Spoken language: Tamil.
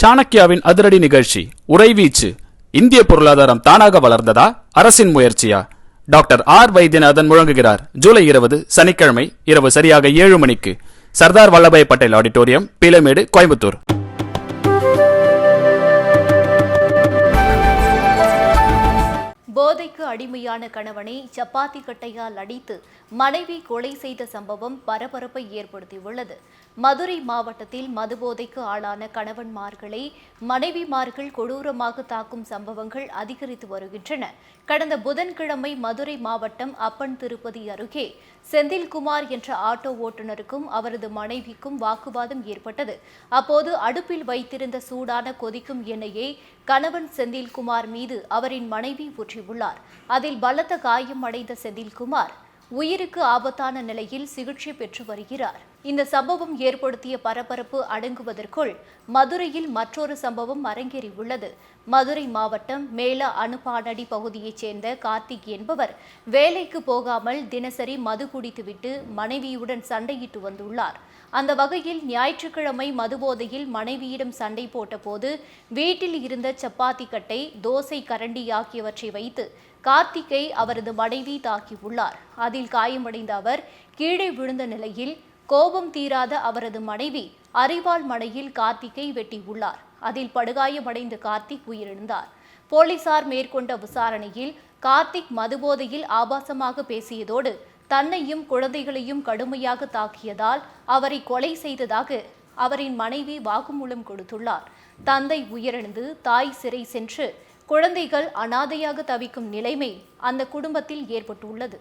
சாணக்கியாவின் அதிரடி நிகழ்ச்சி உறைவீச்சு. இந்திய பொருளாதாரம் தானாக வளர்ந்ததா, அரசின் முயற்சியா? டாக்டர் ஆர் வைத்தியநாதன் முழங்குகிறார். ஜூலை 20 சனிக்கிழமை இரவு சரியாக 7 மணிக்கு சர்தார் வல்லபாய் பட்டேல் ஆடிட்டோரியம், பீலமேடு, கோயம்புத்தூர். போதைக்கு அடிமையான கணவனை சப்பாத்தி கட்டையால் அடித்து மனைவி கொலை செய்த சம்பவம் பரபரப்பை ஏற்படுத்தியுள்ளது. மதுரை மாவட்டத்தில் மதுபோதைக்கு ஆளான கணவன்மார்களை மனைவிமார்கள் கொடூரமாக தாக்கும் சம்பவங்கள் அதிகரித்து வருகின்றன. கடந்த புதன்கிழமை மதுரை மாவட்டம் அப்பன் திருப்பதி அருகே செந்தில்குமார் என்ற ஆட்டோ ஓட்டுநருக்கும் அவரது மனைவிக்கும் வாக்குவாதம் ஏற்பட்டது. அப்போது அடுப்பில் வைத்திருந்த சூடான கொதிக்கும் எண்ணெயை கணவன் செந்தில்குமார் மீது அவரின் மனைவி ஊற்றியுள்ளார். அதில் பலத்த காயம் அடைந்த செந்தில்குமார் உயிருக்கு ஆபத்தான நிலையில் சிகிச்சை பெற்று வருகிறார். இந்த சம்பவம் ஏற்படுத்திய பரபரப்பு அடங்குவதற்குள் மதுரையில் மற்றொரு சம்பவம் அரங்கேறியுள்ளது. மதுரை மாவட்டம் மேல அனுப்பானடி பகுதியைச் சேர்ந்த கார்த்திக் என்பவர் வேலைக்கு போகாமல் தினசரி மது குடித்துவிட்டு மனைவியுடன் சண்டையிட்டு வந்துள்ளார். அந்த வகையில் ஞாயிற்றுக்கிழமை மதுபோதையில் மனைவியிடம் சண்டை போட்டபோது வீட்டில் இருந்த சப்பாத்தி கட்டை, தோசை கரண்டி ஆகியவற்றை வைத்து கார்த்திக்கை அவரது மனைவி தாக்கியுள்ளார். அதில் காயமடைந்த அவர் கீழே விழுந்த நிலையில் கோபம் தீராத அவரது மனைவி அரிவாள் மடையில் கார்த்திக்கை வெட்டியுள்ளார். அதில் படுகாயமடைந்த கார்த்திக் உயிரிழந்தார். போலீசார் மேற்கொண்ட விசாரணையில் கார்த்திக் மதுபோதையில் ஆபாசமாக பேசியதோடு தன்னையும் குழந்தைகளையும் கடுமையாக தாக்கியதால் அவரை கொலை செய்ததாக அவரின் மனைவி வாக்குமூலம் கொடுத்துள்ளார். தந்தை உயிரிழந்து தாய் சிறை சென்று குழந்தைகள் அனாதையாக தவிக்கும் நிலைமை அந்த குடும்பத்தில் ஏற்பட்டுள்ளது.